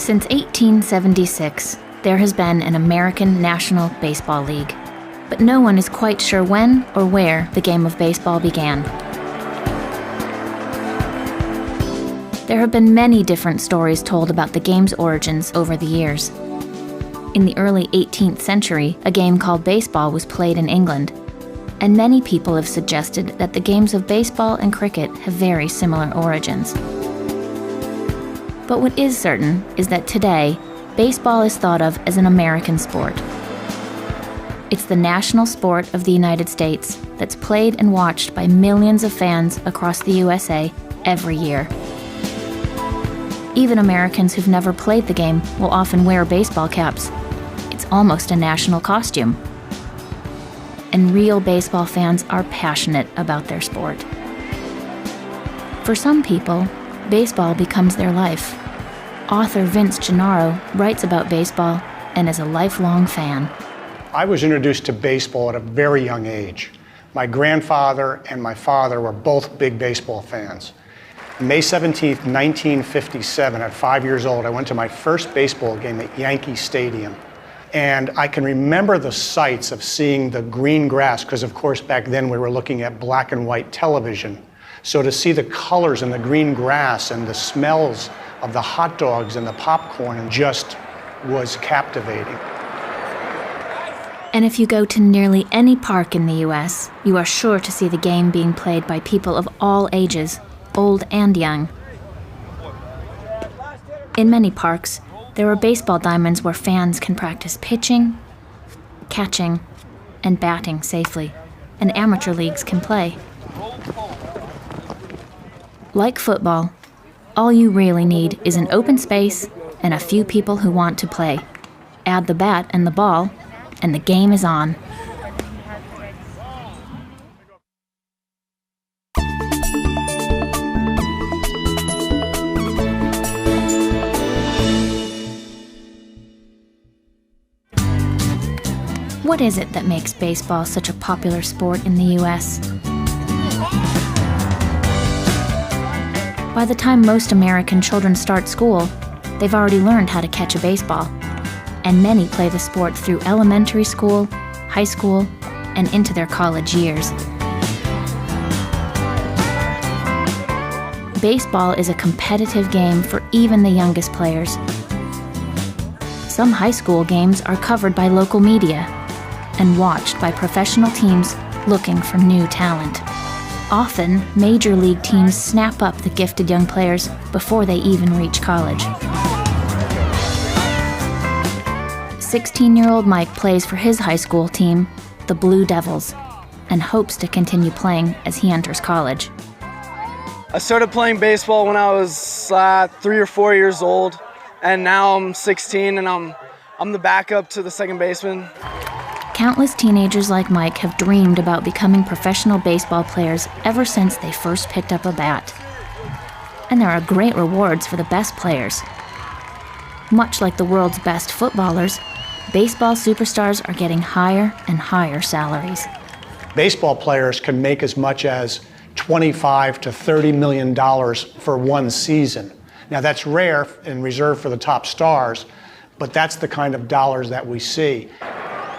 Since 1876, there has been an American National Baseball League, but no one is quite sure when or where the game of baseball began. There have been many different stories told about the game's origins over the years. In the early 18th century, a game called baseball was played in England, and many people have suggested that the games of baseball and cricket have very similar origins. But what is certain is that today, baseball is thought of as an American sport. It's the national sport of the United States that's played and watched by millions of fans across the USA every year. Even Americans who've never played the game will often wear baseball caps. It's almost a national costume. And real baseball fans are passionate about their sport. For some people, baseball becomes their life. Author Vince Gennaro writes about baseball and is a lifelong fan. I was introduced to baseball at a very young age. My grandfather and my father were both big baseball fans. May 17th, 1957, at 5 years old, I went to my first baseball game at Yankee Stadium. And I can remember the sights of seeing the green grass, because of course back then we were looking at black and white television. So to see the colors in the green grass and the smells of the hot dogs and the popcorn just was captivating. And if you go to nearly any park in the US, you are sure to see the game being played by people of all ages, old and young. In many parks, there are baseball diamonds where fans can practice pitching, catching, and batting safely, and amateur leagues can play. Like football, all you really need is an open space and a few people who want to play. Add the bat and the ball, and the game is on. What is it that makes baseball such a popular sport in the US? By the time most American children start school, they've already learned how to catch a baseball, and many play the sport through elementary school, high school, and into their college years. Baseball is a competitive game for even the youngest players. Some high school games are covered by local media and watched by professional teams looking for new talent. Often, major league teams snap up the gifted young players before they even reach college. 16-year-old Mike plays for his high school team, the Blue Devils, and hopes to continue playing as he enters college. I started playing baseball when I was 3 or 4 years old, and now I'm 16 and I'm the backup to the second baseman. Countless teenagers like Mike have dreamed about becoming professional baseball players ever since they first picked up a bat. And there are great rewards for the best players. Much like the world's best footballers, baseball superstars are getting higher and higher salaries. Baseball players can make as much as $25 to $30 million for one season. Now that's rare and reserved for the top stars, but that's the kind of dollars that we see.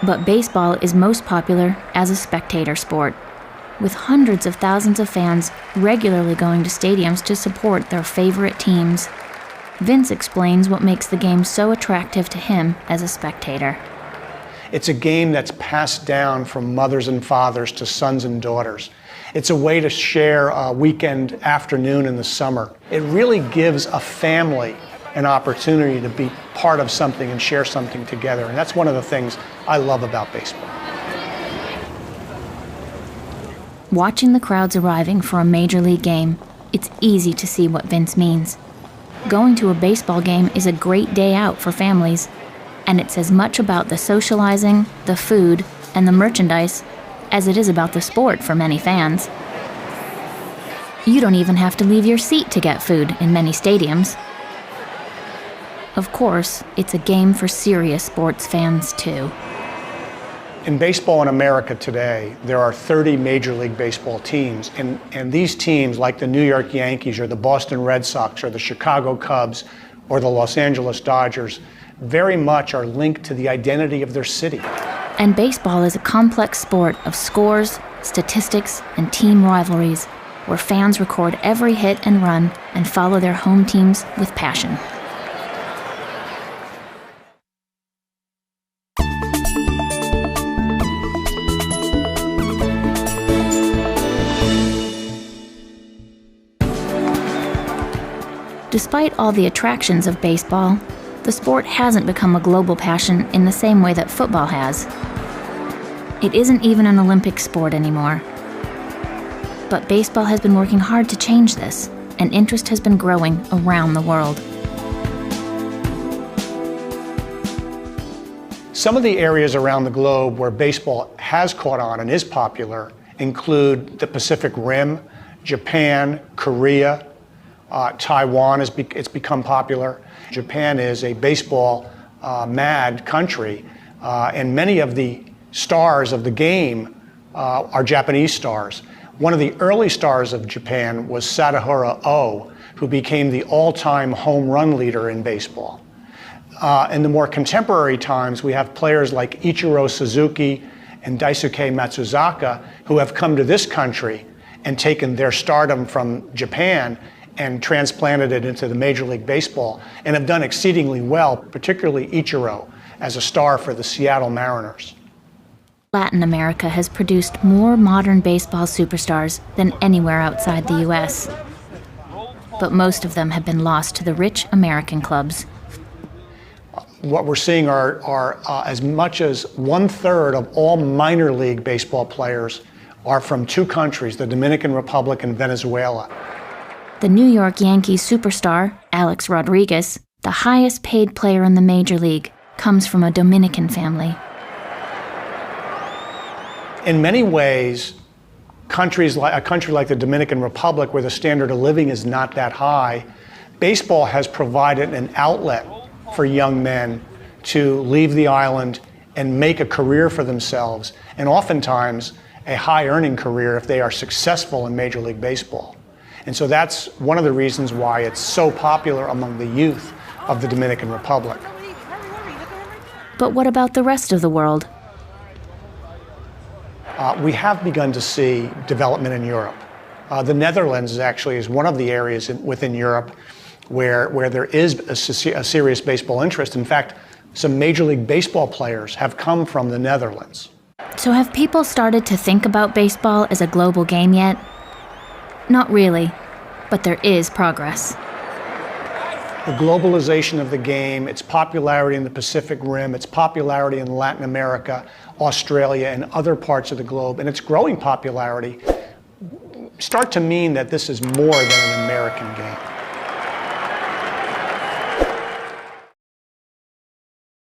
But baseball is most popular as a spectator sport, with hundreds of thousands of fans regularly going to stadiums to support their favorite teams. Vince explains what makes the game so attractive to him as a spectator. It's a game that's passed down from mothers and fathers to sons and daughters. It's a way to share a weekend afternoon in the summer. It really gives a family an opportunity to be part of something and share something together. And that's one of the things I love about baseball. Watching the crowds arriving for a major league game, it's easy to see what Vince means. Going to a baseball game is a great day out for families, and it's as much about the socializing, the food, and the merchandise as it is about the sport for many fans. You don't even have to leave your seat to get food in many stadiums. Of course, it's a game for serious sports fans, too. In baseball in America today, there are 30 Major League Baseball teams, and these teams, like the New York Yankees or the Boston Red Sox or the Chicago Cubs, or the Los Angeles Dodgers very much are linked to the identity of their city. And baseball is a complex sport of scores, statistics, and team rivalries, where fans record every hit and run and follow their home teams with passion. Despite all the attractions of baseball, the sport hasn't become a global passion in the same way that football has. It isn't even an Olympic sport anymore. But baseball has been working hard to change this, and interest has been growing around the world. Some of the areas around the globe where baseball has caught on and is popular include the Pacific Rim, Japan, Korea, Taiwan, it's become popular. Japan is a baseball mad country, and many of the stars of the game are Japanese stars. One of the early stars of Japan was Sadahara Oh, who became the all-time home run leader in baseball. In the more contemporary times, we have players like Ichiro Suzuki and Daisuke Matsuzaka who have come to this country and taken their stardom from Japan and transplanted it into the Major League Baseball and have done exceedingly well, particularly Ichiro as a star for the Seattle Mariners. Latin America has produced more modern baseball superstars than anywhere outside the U.S. But most of them have been lost to the rich American clubs. What we're seeing are as much as 1/3 of all minor league baseball players are from two countries, the Dominican Republic and Venezuela. The New York Yankees superstar, Alex Rodriguez, the highest paid player in the major league, comes from a Dominican family. In many ways, a country like the Dominican Republic, where the standard of living is not that high, baseball has provided an outlet for young men to leave the island and make a career for themselves, and oftentimes a high-earning career if they are successful in Major League Baseball. And so that's one of the reasons why it's so popular among the youth of the Dominican Republic. But what about the rest of the world? We have begun to see development in Europe. The Netherlands is one of the areas within Europe where there is a serious baseball interest. In fact, some Major League Baseball players have come from the Netherlands. So have people started to think about baseball as a global game yet? Not really, but there is progress. The globalization of the game, its popularity in the Pacific Rim, its popularity in Latin America, Australia, and other parts of the globe, and its growing popularity start to mean that this is more than an American game.